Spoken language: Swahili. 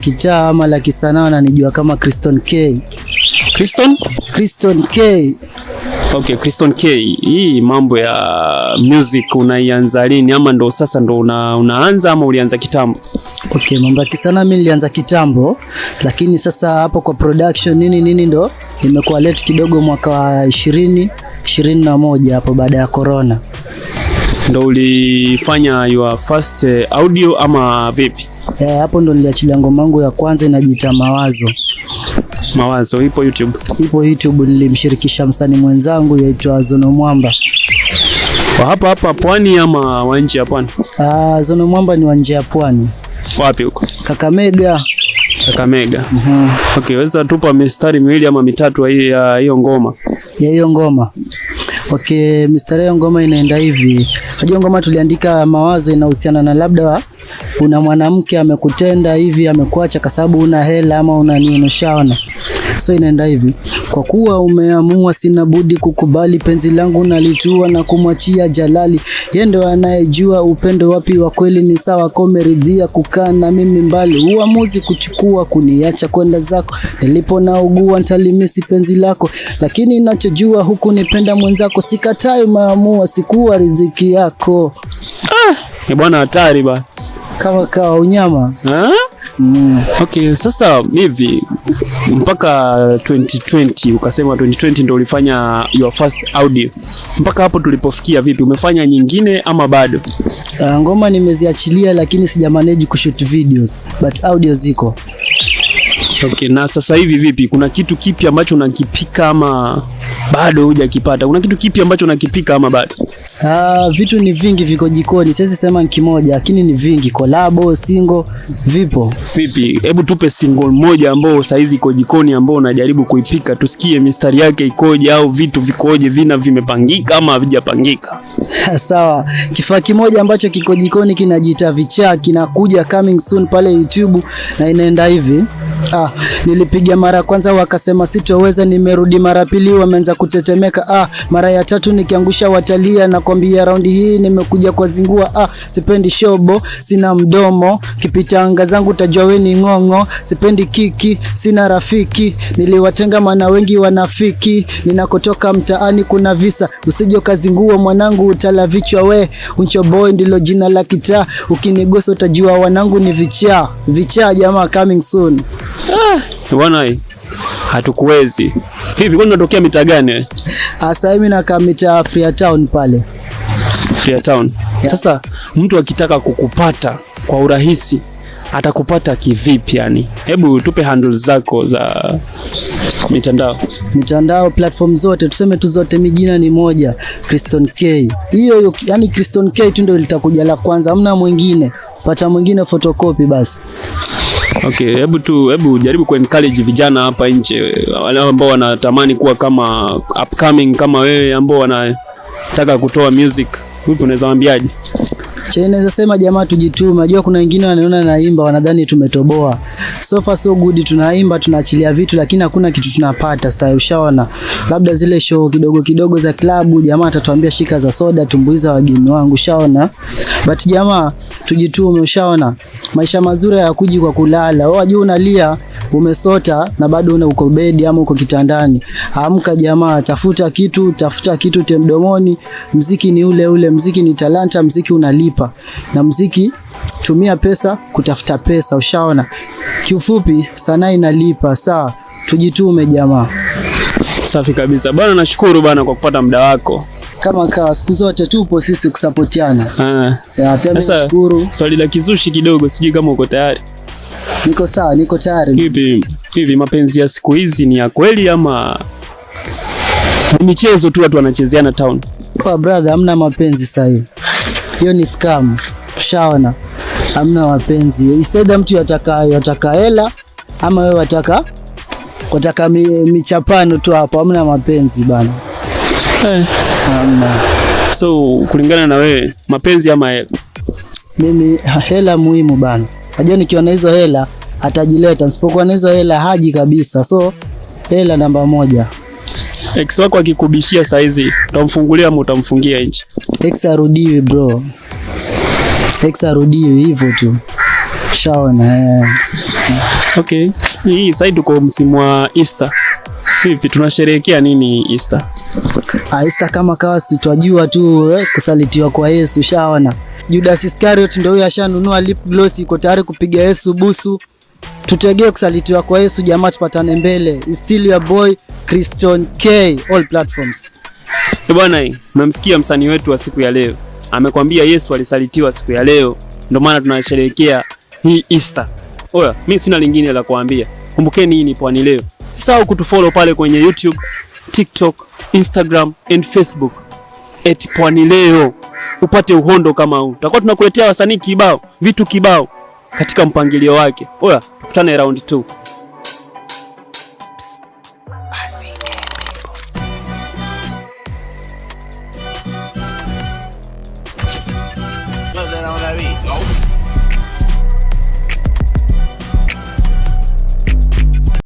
Kitaa ama la kisanaa wananijua kama Kriston K. Kriston K. Okay, Kriston K. Hii mambo ya music unaianza lini ama ndo sasa ndo unaanza ama ulianza kitambo? Okay, mambo ya kisanaa mimi nilianza kitambo, lakini sasa hapo kwa production nini ndo nimekuwa late kidogo mwaka wa 2021 hapo baada ya corona. Ndo ulifanya your first audio ama vipi? Hapo ndo niliachilia ngoma yangu ya kwanza inajiita Mawazo. Ipo YouTube nilimshirikisha msanii mwenzangu yaitwa Zono Mwamba. Wa hapa Pwani ama wa nje ya Pwani? Zono Mwamba ni wa nje ya Pwani. Wapi huko? Kakamega. Okay, weza tupa mistari miwili ama mitatu ya hiyo ngoma? Ya hiyo ngoma. Okay, mistari ya ngoma inaenda hivi. Unajua ngoma tuliandika Mawazo inahusiana na labda una mwanamke amekutenda hivi, amekuacha kwa sababu una hela ama una nini, ushaona. So inaenda hivi: kwa kuwa umeamua sina budi kukubali, penzi langu nalitua na kumwachia Jalali, yeye ndo anayejua upendo wapi wa kweli, ni sawa komeridhia kukaa na mimi mbali, uamuzi kuchukua kuniacha kwenda zako, nilipo naugua nitalimisi penzi lako, lakini ninachojua huku nipenda mwenzako, sikatai maamua sikuwa riziki yako. Bwana hatari ba. Kama unyama. Okay, sasa hivi mpaka 2020 ukasema 2020 ndio ulifanya your first audio. Mpaka hapo tulipofikia vipi? Umefanya nyingine ama bado? Ngoma nimeziachilia lakini sijamanage kushoot videos, but audio ziko. Okay, na sasa hivi vipi? Kuna kitu kipi ambacho unakipika ama bado hujakipata? Kuna kitu kipi ambacho unakipika ama bado? Vitu ni vingi viko jikoni. Siwezi sema kimoja, lakini ni vingi. Collabo, single, vipo. Vipi? Hebu tupe single moja ambao saizi iko jikoni ambao unajaribu kuipika, tusikie mistari yake ikoje au vitu vikoje, vimepangika ama havijapangika. Sawa. Kifaa kimoja ambacho kiko jikoni kinajiita Vichaa, kinakuja coming soon pale YouTube na inaenda hivi. Nilipiga mara kwanza wakasema sitoweza, nimerudi mara pili wameanza kutetemeka. Mara ya tatu nikiangusha watalia, na kwambia raundi hii nimekuja kwa zingua. Sipendi shobo, sina mdomo, kipita anga zangu tajua we ni ngongo, sipendi kiki, sina rafiki, niliwatenga maana wengi wanafiki, ninakotoka mtaani kuna visa, usije kazingua mwanangu utala vichwa we, Uncho Boy ndilo jina la kitaa, ukinigosa utajua wanangu ni Vichaa jamaa coming soon. Bwana hatukuwezi. Hivi kwani unatokea mita gani? Sasa mimi nakaa mita Freetown pale. Freetown. Yeah. Sasa mtu akitaka kukupata kwa urahisi atakupata kivipi yani? Hebu tupe handles zako za mitandao platform zote, tuseme tu zote, mijina ni moja, Kriston K. Hiyo yani Kriston K tu ndio litakuja la kwanza, hamna mwingine. Pata mwingine photocopy basi. Okay, hebu jaribu ku-encourage vijana hapa nje wale ambao wanatamani kuwa kama upcoming kama wewe, ambao wanataka kutoa music. Vipi unaweza waambiaje? Naweza sema jamaa tujitume. Unajua kuna wengine wanaona naimba wanadhani tumetoboa. So far so good, tunaimba tunaachilia vitu lakini hakuna kitu tunapata. Sasa ushaona, labda zile show kidogo za klabu jamaa atatuambia shika za soda tumbuiza wageni wangu, ushaona. But jamaa tujitume, ushaona. Maisha mazuri hayakuji kwa kulala. Unajua unalia umesota na bado uko bedi ama uko kitandani. Amka jamaa, tafuta kitu temdomoni. Mziki ni ule, mziki ni talanta, mziki unalipa. Na mziki tumia pesa kutafuta pesa, ushaona. Kiufupi sanaa inalipa. Sawa, tujitume jamaa. Safi kabisa. Bwana nashukuru bwana kwa kupata muda wako. Kama siku zote tupo sisi kusapotiana. Pia nashukuru. Swali la kizushi kidogo, sijui kama uko tayari. Niko sawa, niko tayari. Hivi mapenzi ya siku hizi ni ya kweli ama ni michezo tu watu wanachezeana town? Brother, hamna mapenzi sasa. Hiyo ni scam. Ushaona? Hamna mapenzi. Iseda mtu yataka hela ama wewe wataka michapano tu hapo, hamna mapenzi bana. Hamna. So kulingana na wewe mapenzi ama hela? Mimi hela muhimu bana. Najua nikiwa na hizo hela atajileta, nisipokuwa na hizo hela haji kabisa. So hela namba moja. Ex wako akikubishia saizi utamfungulia ama utamfungia nje? Ex arudiwi bro. Ex arudiwi hivyo tu. Ushaona. Okay. Hii sasa tuko msimu wa Easter. Vipi tunasherehekea nini Easter? Easter kama kawa sitwajua tu kusalitiwa kwa Yesu. Ushaona. Judas Iscariot ndio huyo ashanunua lip gloss, iko tayari kupiga Yesu busu. Tutegee kusalitiwa kwa Yesu jamaa, tupatane mbele. Still your boy Christian K, all platforms. Bwana, mmemsikia msanii wetu wa siku ya leo. Amekwambia Yesu alisalitiwa siku ya leo. Ndio maana tunasherehekea hii Easter. Oya, mimi sina lingine la kuambia. Kumbukeni hii ni Pwani Leo. Usisahau kutufollow pale kwenye YouTube, TikTok, Instagram and Facebook @Pwani Leo. Upate uhondo kama huu. Tutakuwa tunakuletea wasanii kibao, vitu kibao katika mpangilio wake. Oya, tukutane round 2.